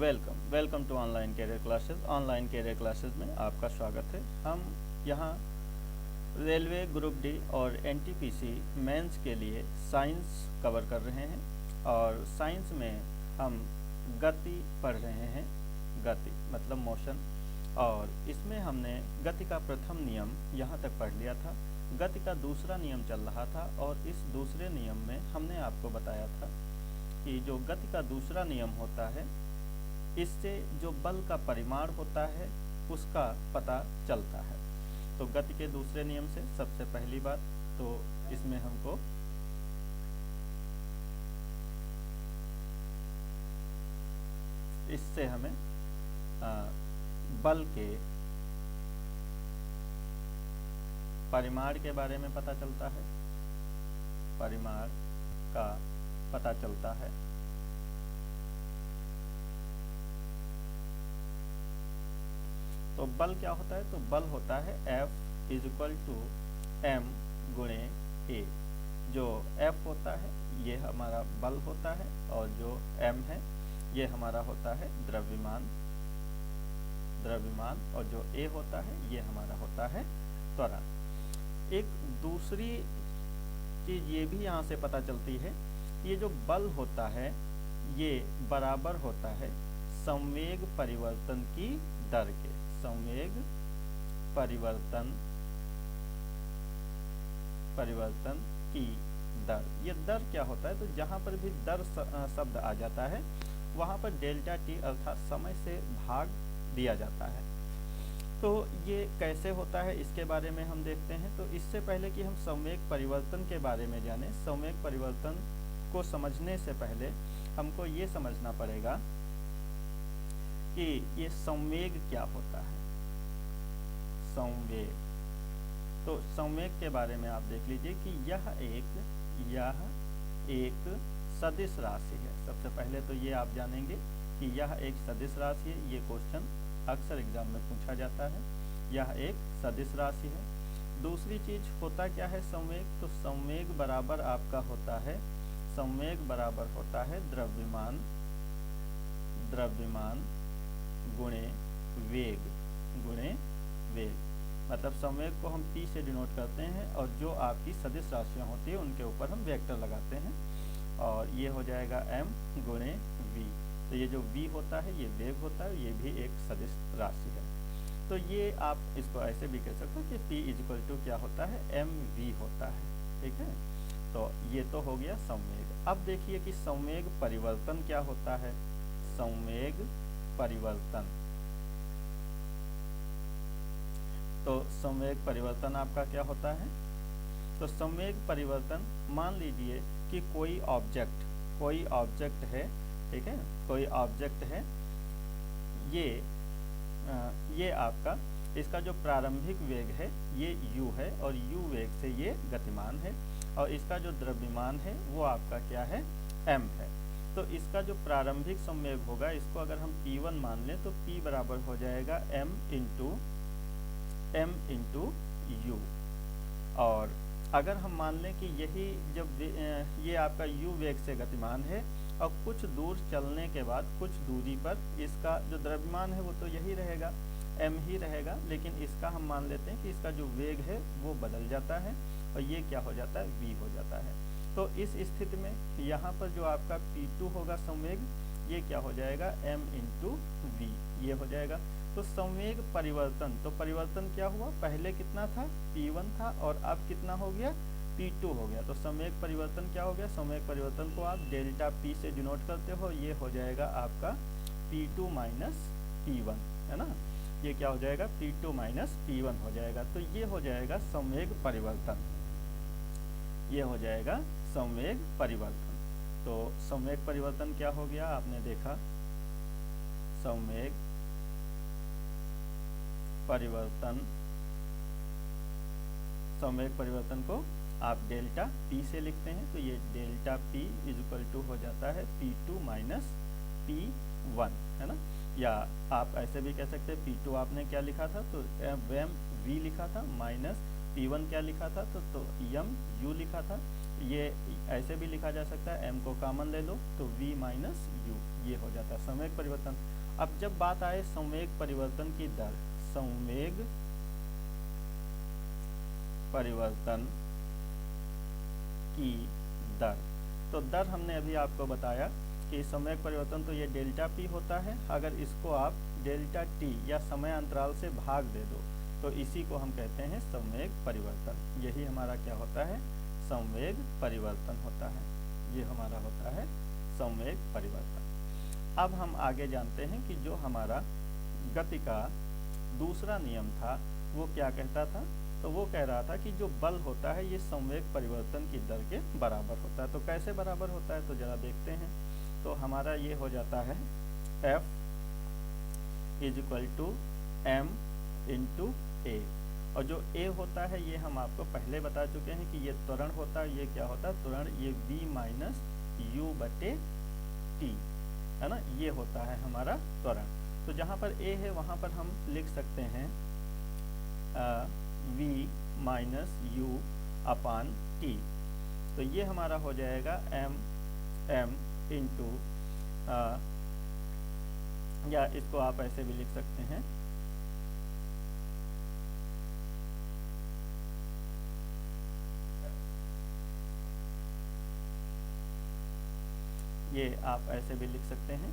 Welcome to online career classes. Online career classes में आपका स्वागत है। हम यहाँ रेलवे ग्रुप डी और एनटीपीसी मेंस के लिए साइंस कवर कर रहे हैं और साइंस में हम गति पढ़ रहे हैं। गति मतलब मोशन, और इसमें हमने गति का प्रथम नियम यहाँ तक पढ़ लिया था। गति का दूसरा नियम चल रहा था और इस दूसरे नियम में हमने आपको बताया था कि जो गति का दूसरा नियम होता है, इससे जो बल का परिमाण होता है उसका पता चलता है। तो गति के दूसरे नियम से सबसे पहली बात तो इसमें हमको इससे हमें बल के परिमाण के बारे में पता चलता है। परिमाण का पता चलता है। तो बल क्या होता है? तो बल होता है F इज टू m गुणे a। जो F होता है ये हमारा बल होता है और जो m है ये हमारा होता है द्रव्यमान। और जो a होता है ये हमारा होता है त्वरण। एक दूसरी चीज ये भी यहाँ से पता चलती है, ये जो बल होता है ये बराबर होता है संवेग परिवर्तन की दर के। संवेग परिवर्तन की दर। ये दर क्या होता है? तो जहाँ पर भी दर शब्द आ जाता है वहाँ पर डेल्टा टी अर्थात समय से भाग दिया जाता है। तो ये कैसे होता है इसके बारे में हम देखते हैं। तो इससे पहले कि हम संवेग परिवर्तन के बारे में जानें, संवेग परिवर्तन को समझने से पहले हमको ये समझना पड़ेगा कि ये संवेग क्या होता है। संवेग, तो संवेग के बारे में आप देख लीजिए कि यह एक सदिश राशि है। सबसे पहले तो ये आप जानेंगे कि यह एक सदिश राशि है। ये क्वेश्चन अक्सर एग्जाम में पूछा जाता है। यह एक सदिश राशि है। दूसरी चीज होता क्या है संवेग? तो संवेग बराबर आपका होता है, संवेग बराबर होता है द्रव्यमान गुणे वेग। मतलब संवेग को हम P से डिनोट करते हैं और जो आपकी सदिश राशियाँ होती है उनके ऊपर हम वेक्टर लगाते हैं और ये हो जाएगा m गुणे v। तो ये जो v होता है ये वेग होता है, ये भी एक सदिश राशि है। तो ये आप इसको ऐसे भी कह सकते हो कि P इक्वल टू क्या होता है? mv होता है। ठीक है, तो ये तो हो गया संवेग। अब देखिए कि संवेग परिवर्तन क्या होता है। संवेग परिवर्तन, तो संवेग परिवर्तन आपका क्या होता है? तो संवेग परिवर्तन, मान लीजिए कि कोई ऑब्जेक्ट है, ठीक है, कोई ऑब्जेक्ट है, ये आपका इसका जो प्रारंभिक वेग है ये u है और u वेग से ये गतिमान है और इसका जो द्रव्यमान है वो आपका क्या है? m है। तो इसका जो प्रारंभिक संवेग होगा इसको अगर हम p1 मान लें तो p बराबर हो जाएगा m इंटू u। और अगर हम मान लें कि यही जब ये आपका u वेग से गतिमान है और कुछ दूर चलने के बाद कुछ दूरी पर इसका जो द्रव्यमान है वो तो यही रहेगा, m ही रहेगा, लेकिन इसका हम मान लेते हैं कि इसका जो वेग है वो बदल जाता है और ये क्या हो जाता है? v हो जाता है। तो इस स्थिति में यहाँ पर जो आपका p2 होगा संवेग, ये क्या हो जाएगा? m इंटू v, ये हो जाएगा। तो संवेग परिवर्तन, तो परिवर्तन क्या हुआ? पहले कितना था? p1 था और अब कितना हो गया? p2 हो गया। तो संवेग परिवर्तन क्या हो गया? संवेग परिवर्तन को आप डेल्टा p से डिनोट करते हो, ये हो जाएगा आपका p2 माइनस p1, है ना। ये क्या हो जाएगा? p2 माइनस p1 हो जाएगा। तो ये हो जाएगा संवेग परिवर्तन, ये हो जाएगा संवेग परिवर्तन। तो संवेग परिवर्तन क्या हो गया? आपने देखा संवेग परिवर्तन को आप डेल्टा p से लिखते हैं। तो ये डेल्टा p इक्वल टू हो जाता है p2 माइनस p1, है ना। या आप ऐसे भी कह सकते हैं p2 आपने क्या लिखा था? तो m v लिखा था, माइनस p1 क्या लिखा था? तो m u लिखा था। ये ऐसे भी लिखा जा सकता है, m को कॉमन ले लो तो v माइनस u, ये हो जाता है संवेग परिवर्तन। अब जब बात आए संवेग परिवर्तन की दर, संवेग परिवर्तन की दर, तो दर हमने अभी आपको बताया कि संवेग परिवर्तन तो ये डेल्टा पी होता है, अगर इसको आप डेल्टा टी या समय अंतराल से भाग दे दो तो इसी को हम कहते हैं संवेग परिवर्तन। यही हमारा क्या होता है, संवेग परिवर्तन होता है, ये हमारा होता है संवेग परिवर्तन। अब हम आगे जानते हैं कि जो हमारा गति का दूसरा नियम था वो क्या कहता था, तो वो कह रहा था कि जो बल होता है ये संवेग परिवर्तन की दर के बराबर होता है। तो कैसे बराबर होता है, तो जरा देखते हैं। तो हमारा ये हो जाता है F is equal to M into A, और जो ए होता है ये हम आपको पहले बता चुके हैं कि ये त्वरण होता है, ये क्या होता है त्वरण, ये v माइनस यू बटे टी है ना, ये होता है हमारा त्वरण। तो जहाँ पर ए है वहाँ पर हम लिख सकते हैं v minus you upon T, तो ये हमारा हो जाएगा एम इंटू, या इसको आप ऐसे भी लिख सकते हैं ये आप ऐसे भी लिख सकते हैं,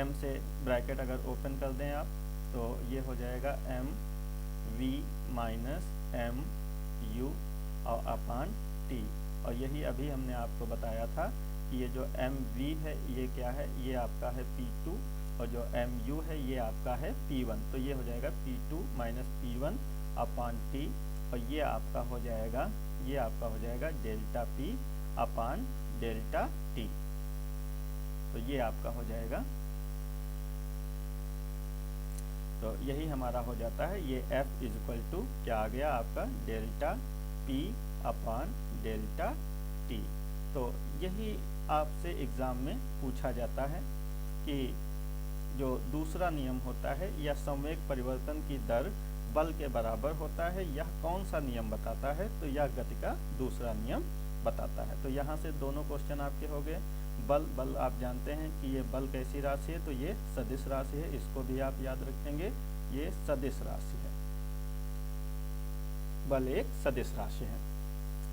m से ब्रैकेट अगर ओपन कर दें आप तो ये हो जाएगा m v minus M U और अपान t, और यही अभी हमने आपको बताया था कि ये जो एम वी है ये क्या है, ये आपका है P2, और जो एम यू है ये आपका है P1, तो ये हो जाएगा P2 माइनस P1 अपान टी, और ये आपका हो जाएगा, ये आपका हो जाएगा डेल्टा P अपान डेल्टा टी, तो ये आपका हो जाएगा, तो यही हमारा हो जाता है ये F इज इक्वल टू क्या आ गया आपका डेल्टा P अपान डेल्टा टी। तो यही आपसे एग्ज़ाम में पूछा जाता है कि जो दूसरा नियम होता है या संवेग परिवर्तन की दर बल के बराबर होता है, यह कौन सा नियम बताता है, तो यह गति का दूसरा नियम बताता है। तो यहाँ से दोनों क्वेश्चन आपके हो गए। बल आप जानते हैं कि ये बल कैसी राशि है, तो ये सदिश राशि है, इसको भी आप याद रखेंगे, ये सदिश राशि है, बल एक सदिश राशि है।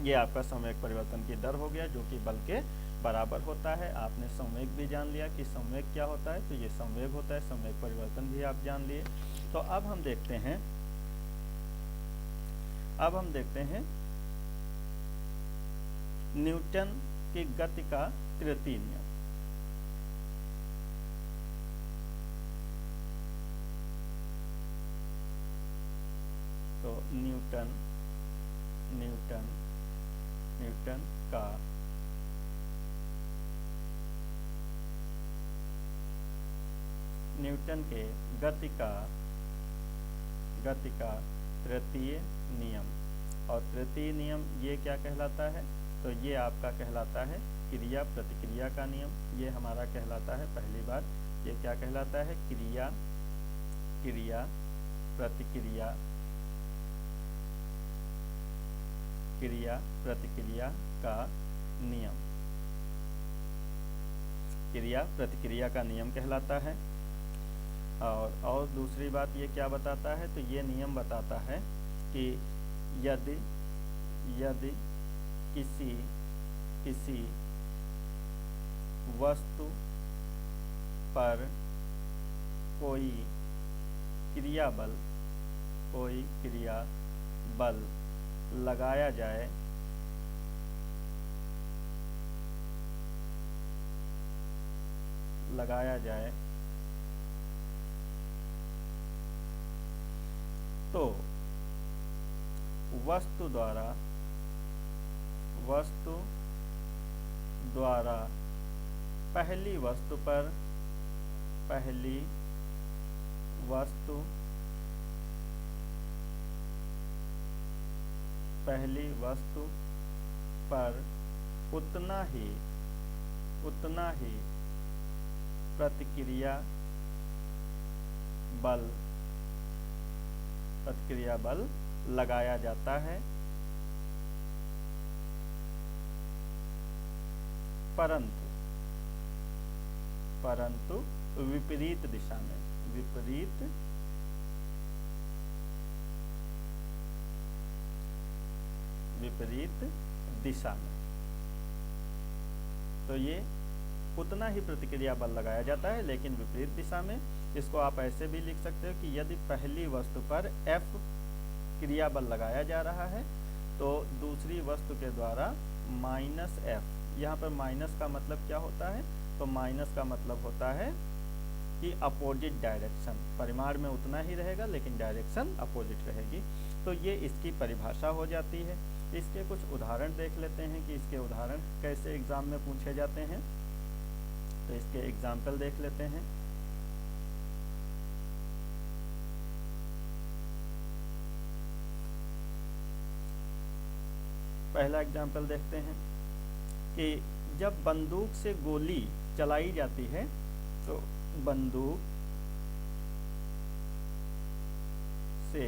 ये आपका संवेग परिवर्तन की दर हो गया जो कि बल के बराबर होता है। आपने संवेग भी जान लिया कि संवेग क्या होता है, तो ये संवेग होता है, संवेग परिवर्तन भी आप जान लिए। तो अब हम देखते हैं न्यूटन की गति का तृतीय नियम। तो न्यूटन का न्यूटन के गति का तृतीय नियम, और तृतीय नियम ये क्या कहलाता है, तो ये आपका कहलाता है क्रिया प्रतिक्रिया का नियम। ये हमारा कहलाता है, पहली बात ये क्या कहलाता है, क्रिया प्रतिक्रिया का नियम, क्रिया प्रतिक्रिया का नियम कहलाता है। और दूसरी बात ये क्या बताता है, तो ये नियम बताता है कि यदि किसी वस्तु पर कोई क्रिया बल लगाया जाए तो वस्तु द्वारा पहली वस्तु पर उतना ही प्रतिक्रिया बल लगाया जाता है परंतु परंतु विपरीत दिशा में, विपरीत विपरीत दिशा में। तो ये उतना ही प्रतिक्रिया बल लगाया जाता है लेकिन विपरीत दिशा में। इसको आप ऐसे भी लिख सकते हो कि यदि पहली वस्तु पर F क्रिया बल लगाया जा रहा है तो दूसरी वस्तु के द्वारा माइनस F। यहाँ पर माइनस का मतलब क्या होता है? तो माइनस का मतलब होता है कि अपोजिट डायरेक्शन, परिमाण में उतना ही रहेगा लेकिन डायरेक्शन अपोजिट रहेगी। तो ये इसकी परिभाषा हो जाती है। इसके कुछ उदाहरण देख लेते हैं कि इसके उदाहरण कैसे एग्जाम में पूछे जाते हैं। तो इसके एग्जाम्पल देख लेते हैं। पहला एग्जाम्पल देखते हैं कि जब बंदूक से गोली चलाई जाती है तो बंदूक से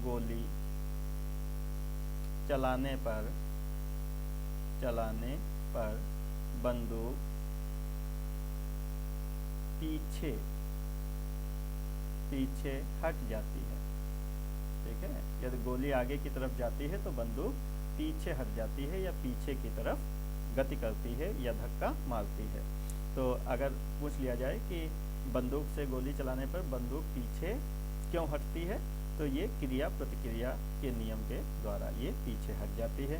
गोली चलाने पर बंदूक पीछे हट जाती है। ठीक है, यदि गोली आगे की तरफ जाती है तो बंदूक पीछे हट जाती है या पीछे की तरफ गति करती है या धक्का मारती है। तो अगर पूछ लिया जाए कि बंदूक से गोली चलाने पर बंदूक पीछे क्यों हटती है, तो ये क्रिया प्रतिक्रिया के नियम के द्वारा ये पीछे हट जाती है।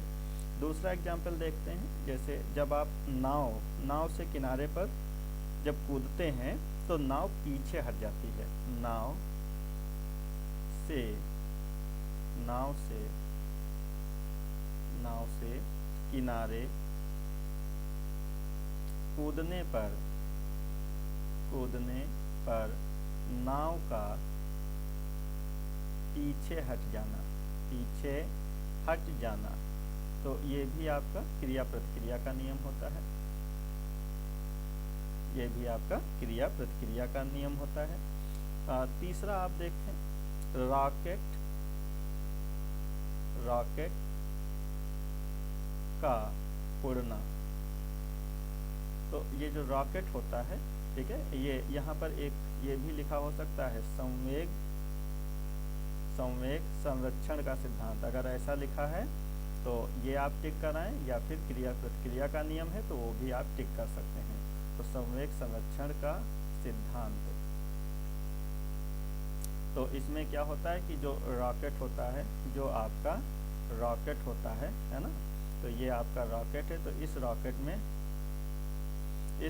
दूसरा एग्जाम्पल देखते हैं, जैसे जब आप नाव से किनारे पर जब कूदते हैं तो नाव पीछे हट जाती है। नाव से किनारे कूदने पर नाव का पीछे हट जाना, तो ये भी आपका क्रिया प्रतिक्रिया का नियम होता है। ये भी आपका क्रिया प्रतिक्रिया का नियम होता है। तीसरा आप देखें, रॉकेट का उड़ना। तो ये जो रॉकेट होता है, ठीक है, ये यहाँ पर एक ये भी लिखा हो सकता है संवेग संरक्षण का सिद्धांत। अगर ऐसा लिखा है तो ये आप टिक कराएं, या फिर क्रिया प्रतिक्रिया का नियम है तो वो भी आप टिक कर सकते हैं। तो संवेग संरक्षण का सिद्धांत, तो इसमें क्या होता है कि जो रॉकेट होता है, जो आपका रॉकेट होता है ना, तो ये आपका रॉकेट है। तो इस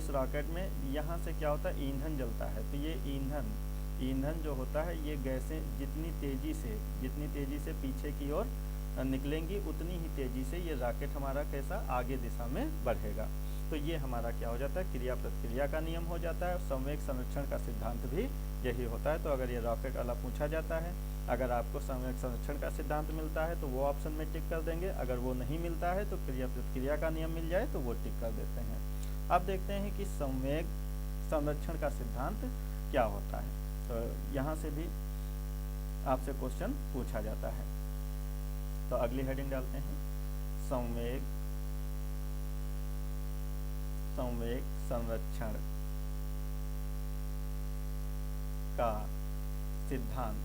रॉकेट में यहाँ से क्या होता है, ईंधन जलता है। तो ये ईंधन जो होता है, ये गैसें जितनी तेजी से पीछे की ओर निकलेंगी उतनी ही तेजी से ये रॉकेट हमारा कैसा आगे दिशा में बढ़ेगा। तो ये हमारा क्या हो जाता है, क्रिया प्रतिक्रिया का नियम हो जाता है। संवेग संरक्षण का सिद्धांत भी यही होता है। तो अगर ये रॉकेट वाला पूछा जाता है, अगर आपको संवेग संरक्षण का सिद्धांत मिलता है तो वो ऑप्शन में टिक कर देंगे। अगर वो नहीं मिलता है तो क्रिया प्रतिक्रिया का नियम मिल जाए तो वो टिक कर देते हैं। अब देखते हैं कि संवेग संरक्षण का सिद्धांत क्या होता है। तो यहाँ से भी आपसे क्वेश्चन पूछा जाता है। तो अगली हेडिंग डालते हैं, संवेग संरक्षण का सिद्धांत।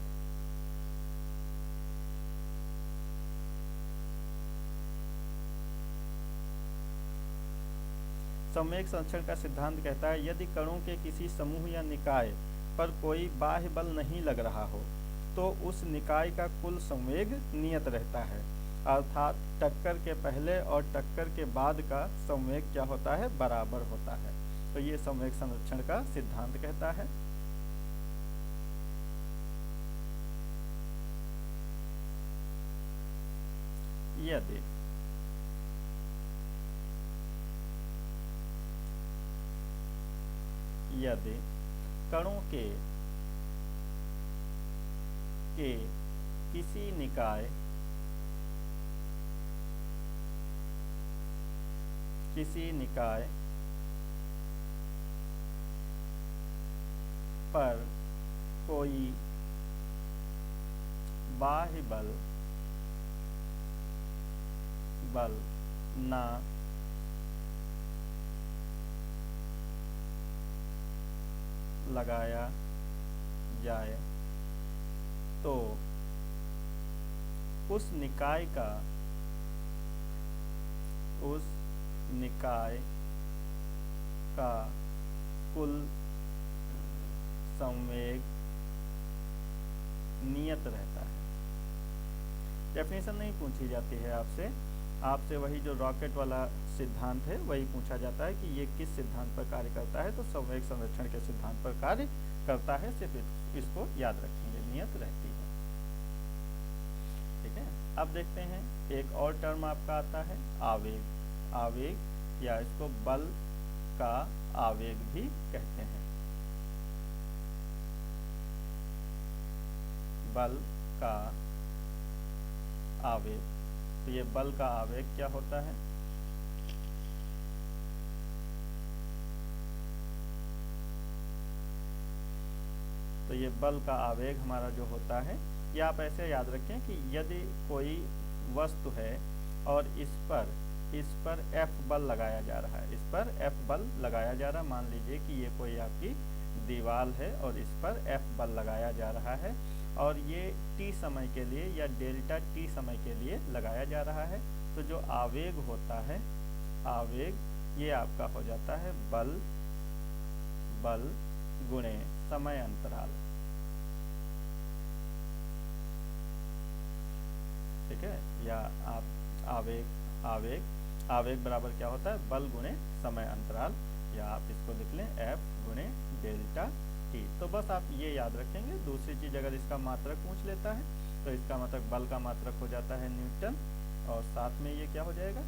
संवेग संरक्षण का सिद्धांत कहता है, यदि कणों के किसी समूह या निकाय पर कोई बाह्य बल नहीं लग रहा हो तो उस निकाय का कुल संवेग नियत रहता है। अर्थात टक्कर के पहले और टक्कर के बाद का संवेग क्या होता है, बराबर होता है। तो ये संवेग संरक्षण का सिद्धांत कहता है। यदि कणों के किसी निकाय पर कोई बाह्य बल ना लगाया जाए तो उस निकाय का कुल संवेग नियत रहता है। डेफिनेशन नहीं पूछी जाती है आपसे वही जो रॉकेट वाला सिद्धांत है वही पूछा जाता है कि ये किस सिद्धांत पर कार्य करता है, तो संवेग संरक्षण के सिद्धांत पर कार्य करता है। सिर्फ इसको याद रखेंगे, नियत रहती है। ठीक है, अब देखते हैं एक और टर्म आपका आता है आवेग या इसको बल का आवेग भी कहते हैं। बल का आवेग, तो ये बल का आवेग क्या होता है? तो ये बल का आवेग हमारा जो होता है, ये आप ऐसे याद रखें कि यदि कोई वस्तु है और इस पर F बल लगाया जा रहा है, इस पर F बल लगाया जा रहा है। मान लीजिए कि ये कोई आपकी दीवार है और इस पर F बल लगाया जा रहा है और ये t समय के लिए या डेल्टा t समय के लिए लगाया जा रहा है। तो जो आवेग होता है, आवेग ये आपका हो जाता है बल गुणे समय अंतराल। ठीक है, या आप आवेग बराबर क्या होता है? बल गुणे समय अंतराल, या आप इसको लिख लें F गुणे डेल्टा t। तो बस आप ये याद रखेंगे। दूसरी चीज, अगर इसका मात्रक पूछ लेता है तो इसका मतलब बल का मात्रक हो जाता है न्यूटन और साथ में ये क्या हो जाएगा?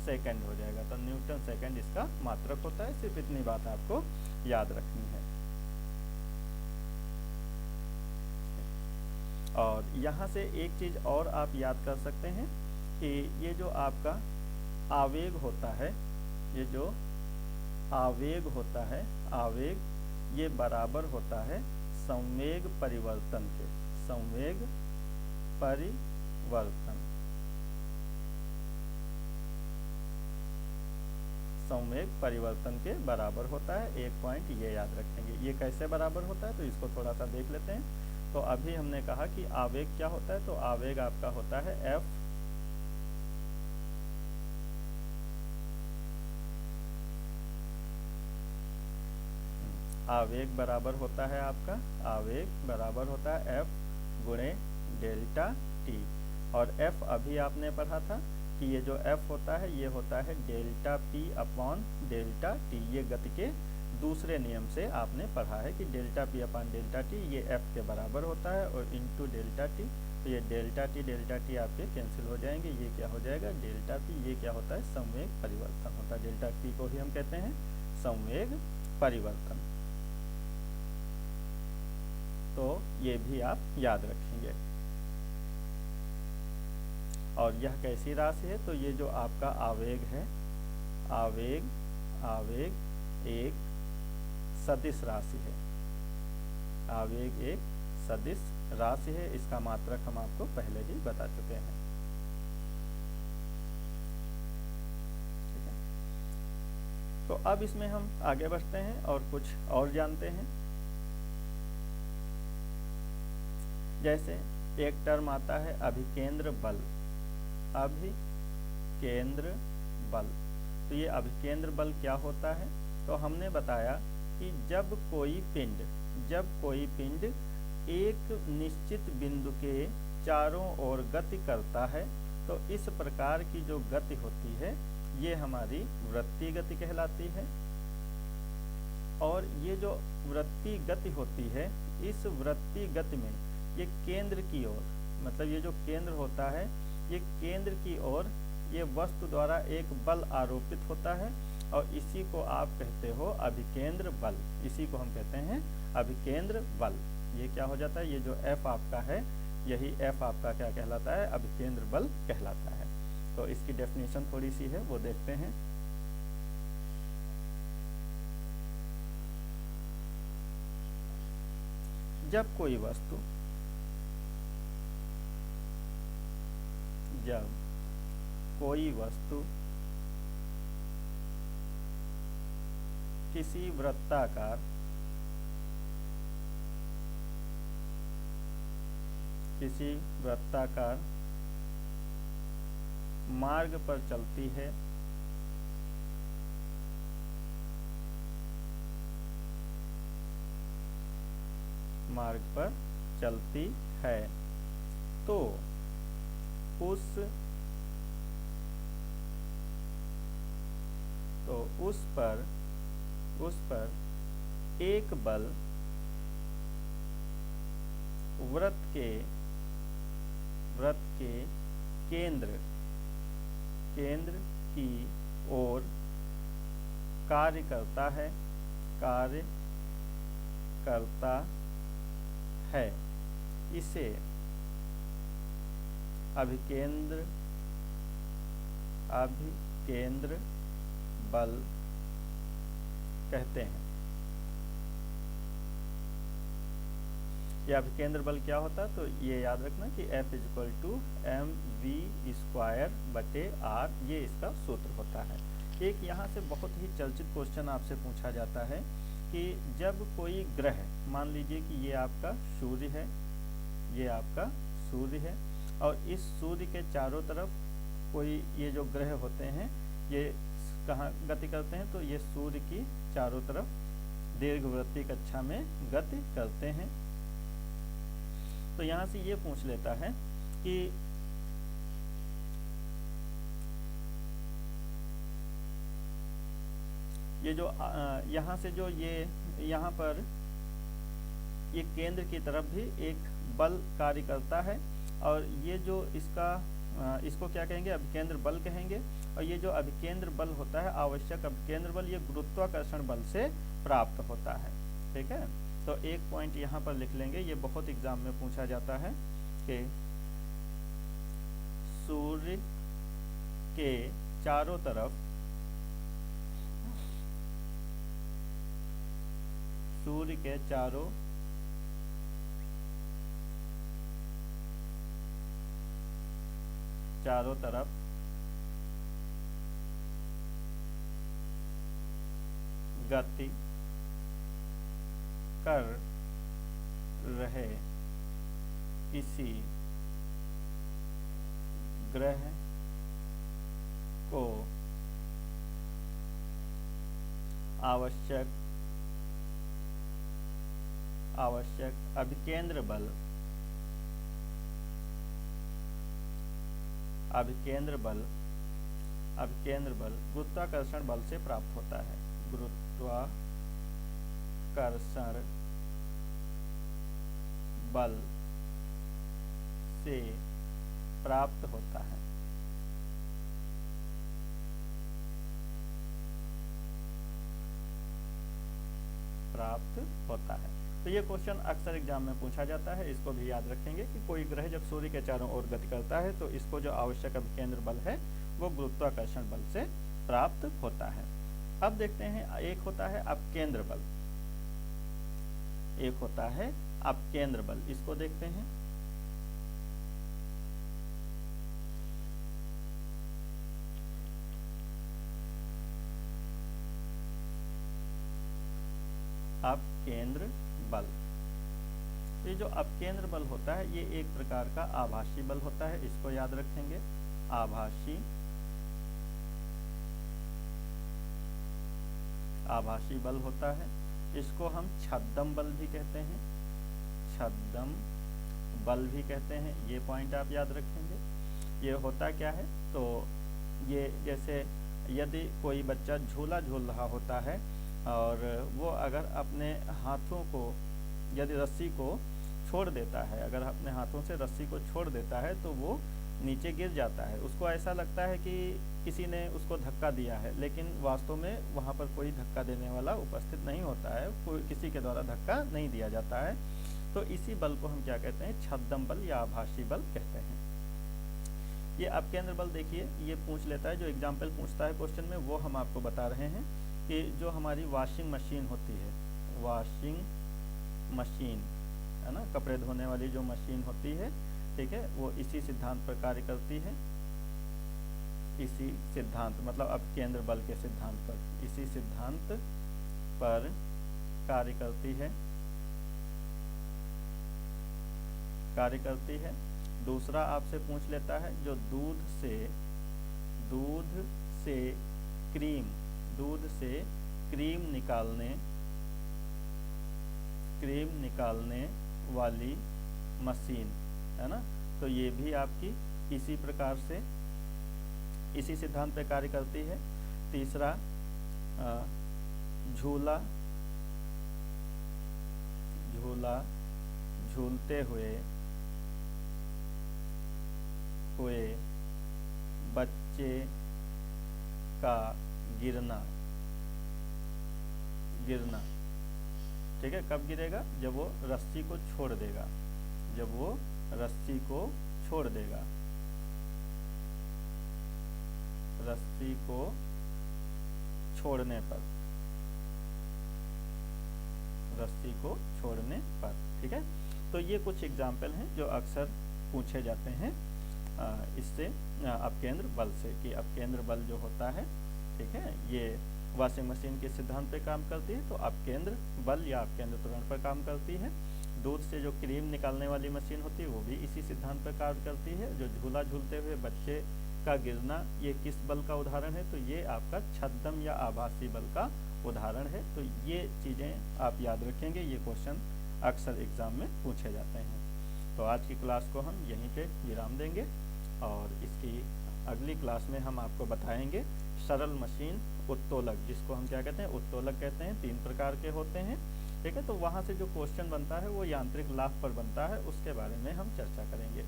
सेकंड हो जाएगा। तो न्यूटन सेकंड इसका मात्रक होता है। सिर्फ इतनी बात आपको याद रखनी है। और यहाँ से एक चीज और आप याद कर सकते हैं कि ये जो आपका आवेग होता है, ये जो आवेग होता है, आवेग ये बराबर होता है संवेग परिवर्तन के। संवेग परिवर्तन, संवेग परिवर्तन के बराबर होता है। एक पॉइंट ये याद रखेंगे। ये कैसे बराबर होता है तो इसको थोड़ा सा देख लेते हैं। तो अभी हमने कहा कि आवेग क्या होता है, तो आवेग आपका होता है F आवेग बराबर होता है आपका, आवेग बराबर होता है F गुणे डेल्टा t। और F अभी आपने पढ़ा था कि ये जो F होता है ये होता है delta p upon delta t। ये गति के दूसरे नियम से आपने पढ़ा है कि delta p upon delta t ये F के बराबर होता है और इंटू डेल्टा t। तो ये डेल्टा t आपके कैंसिल हो जाएंगे। ये क्या हो जाएगा? Delta p। ये क्या होता है? संवेग परिवर्तन होता है। डेल्टा p को ही हम कहते हैं संवेग परिवर्तन। तो ये भी आप याद रखेंगे। और यह कैसी राशि है? तो ये जो आपका आवेग है, आवेग एक सदिश राशि है। आवेग एक सदिश राशि है। इसका मात्रक हम आपको पहले ही बता चुके हैं। ठीक है, तो अब इसमें हम आगे बढ़ते हैं और कुछ और जानते हैं। जैसे एक टर्म आता है अभिकेंद्र बल। अभिकेंद्र बल, तो ये अभिकेंद्र बल क्या होता है? तो हमने बताया कि जब कोई पिंड एक निश्चित बिंदु के चारों ओर गति करता है तो इस प्रकार की जो गति होती है ये हमारी वृत्तीय गति कहलाती है। और ये जो वृत्तीय गति होती है, इस वृत्तीय गति में ये केंद्र की ओर, मतलब ये जो केंद्र होता है ये केंद्र की ओर ये वस्तु द्वारा एक बल आरोपित होता है और इसी को आप कहते हो अभिकेंद्र बल। इसी को हम कहते हैं अभिकेंद्र बल। ये क्या हो जाता है? ये जो F आपका है, यही F आपका क्या कहलाता है? अभिकेंद्र बल कहलाता है। तो इसकी डेफिनेशन थोड़ी सी है, वो देखते हैं। जब कोई वस्तु किसी वृत्ताकार किसी वृत्ताकार मार्ग पर चलती है, मार्ग पर चलती है, तो उस पर एक बल वृत्त के केंद्र की ओर कार्य करता है। इसे अभिकेंद्र बल कहते हैं। यह अभिकेंद्र बल क्या होता है? तो ये याद रखना कि F = mv²/r, ये इसका सूत्र होता है। एक यहाँ से बहुत ही चर्चित क्वेश्चन आपसे पूछा जाता है कि जब कोई ग्रह, मान लीजिए कि ये आपका सूर्य है, ये आपका सूर्य है, और इस सूर्य के चारों तरफ कोई ये जो ग्रह होते हैं ये कहाँ गति करते हैं? तो ये सूर्य की चारों तरफ दीर्घवृत्तीय कक्षा में गति करते हैं। तो यहाँ से ये पूछ लेता है कि ये जो यहाँ से जो ये यहाँ पर ये केंद्र की तरफ भी एक बल कार्य करता है, और ये जो इसको क्या कहेंगे? अभिकेंद्र बल कहेंगे। और ये जो अभिकेंद्र बल होता है, आवश्यक अभिकेंद्र बल, ये गुरुत्वाकर्षण बल से प्राप्त होता है। ठीक है, तो एक पॉइंट यहाँ पर लिख लेंगे, ये बहुत एग्जाम में पूछा जाता है कि सूर्य के चारों तरफ गति कर रहे किसी ग्रह को आवश्यक अभिकेंद्र बल गुरुत्वाकर्षण बल से प्राप्त होता है। गुरुत्वाकर्षण बल से प्राप्त होता है। तो ये क्वेश्चन अक्सर एग्जाम में पूछा जाता है, इसको भी याद रखेंगे कि कोई ग्रह जब सूर्य के चारों ओर गति करता है तो इसको जो आवश्यक अभिकेंद्र बल है वो गुरुत्वाकर्षण बल से प्राप्त होता है। अब देखते हैं, एक होता है अपकेंद्र बल, एक होता है अपकेंद्र बल, इसको देखते हैं। अपकेंद्र बल, ये जो अपकेंद्र बल होता है ये एक प्रकार का आभासी बल होता है, इसको याद रखेंगे। आभासी बल होता है, इसको हम छद्म बल भी कहते हैं, ये पॉइंट आप याद रखेंगे। ये होता क्या है? तो ये जैसे यदि कोई बच्चा झूला झूल रहा होता है और वो अगर अपने हाथों को यदि रस्सी को छोड़ देता है, अगर अपने हाथों से रस्सी को छोड़ देता है तो वो नीचे गिर जाता है। उसको ऐसा लगता है कि किसी ने उसको धक्का दिया है, लेकिन वास्तव में वहाँ पर कोई धक्का देने वाला उपस्थित नहीं होता है, कोई किसी के द्वारा धक्का नहीं दिया जाता है। तो इसी बल को हम क्या कहते हैं? छद्म बल या आभासी बल कहते हैं। ये अपकेंद्र बल देखिए, ये पूछ लेता है, जो एग्जाम्पल पूछता है क्वेश्चन में वो हम आपको बता रहे हैं कि जो हमारी वॉशिंग मशीन होती है, वॉशिंग मशीन है ना, कपड़े धोने वाली जो मशीन होती है, ठीक है, वो इसी सिद्धांत पर कार्य करती है। इसी सिद्धांत मतलब अपकेंद्र बल के सिद्धांत पर, इसी सिद्धांत पर कार्य करती है। कार्य करती है। दूसरा आपसे पूछ लेता है जो दूध से क्रीम निकालने वाली मशीन, है ना। तो ये भी आपकी इसी प्रकार से इसी सिद्धांत पे कार्य करती है। तीसरा झूला झूलते हुए बच्चे का गिरना, ठीक है। कब गिरेगा? जब वो रस्सी को छोड़ देगा, रस्सी को छोड़ने पर, ठीक है। तो ये कुछ एग्जाम्पल हैं जो अक्सर पूछे जाते हैं इससे अपकेंद्र बल से, कि अपकेंद्र बल जो होता है, ठीक है, ये वॉशिंग मशीन के सिद्धांत पे काम करती है, तो अपकेंद्र बल या अपकेंद्र त्वरण पर काम करती है। दूध से जो क्रीम निकालने वाली मशीन होती है वो भी इसी सिद्धांत पर कार्य करती है। जो झूला झूलते हुए बच्चे का गिरना, ये किस बल का उदाहरण है? तो ये आपका छद्म या आभासी बल का उदाहरण है। तो ये चीज़ें आप याद रखेंगे, ये क्वेश्चन अक्सर एग्जाम में पूछे जाते हैं। तो आज की क्लास को हम यहीं पे विराम देंगे और इसकी अगली क्लास में हम आपको बताएंगे सरल मशीन उत्तोलक, जिसको हम क्या कहते हैं? उत्तोलक कहते हैं। 3 प्रकार के होते हैं, ठीक है। तो वहाँ से जो क्वेश्चन बनता है वो यांत्रिक लाभ पर बनता है, उसके बारे में हम चर्चा करेंगे।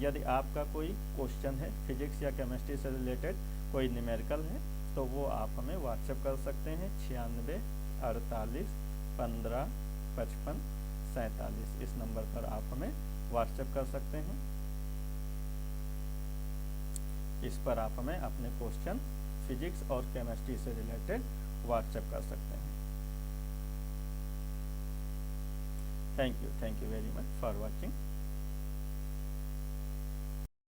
यदि आपका कोई क्वेश्चन है फिजिक्स या केमिस्ट्री से रिलेटेड, कोई न्यूमेरिकल है, तो वो आप हमें व्हाट्सएप कर सकते हैं 96 48 15 55 47। इस नंबर पर आप हमें व्हाट्सएप कर सकते हैं। इस पर आप हमें अपने क्वेश्चन फिजिक्स और केमिस्ट्री से रिलेटेड व्हाट्सएप कर सकते हैं। Thank you very much for watching.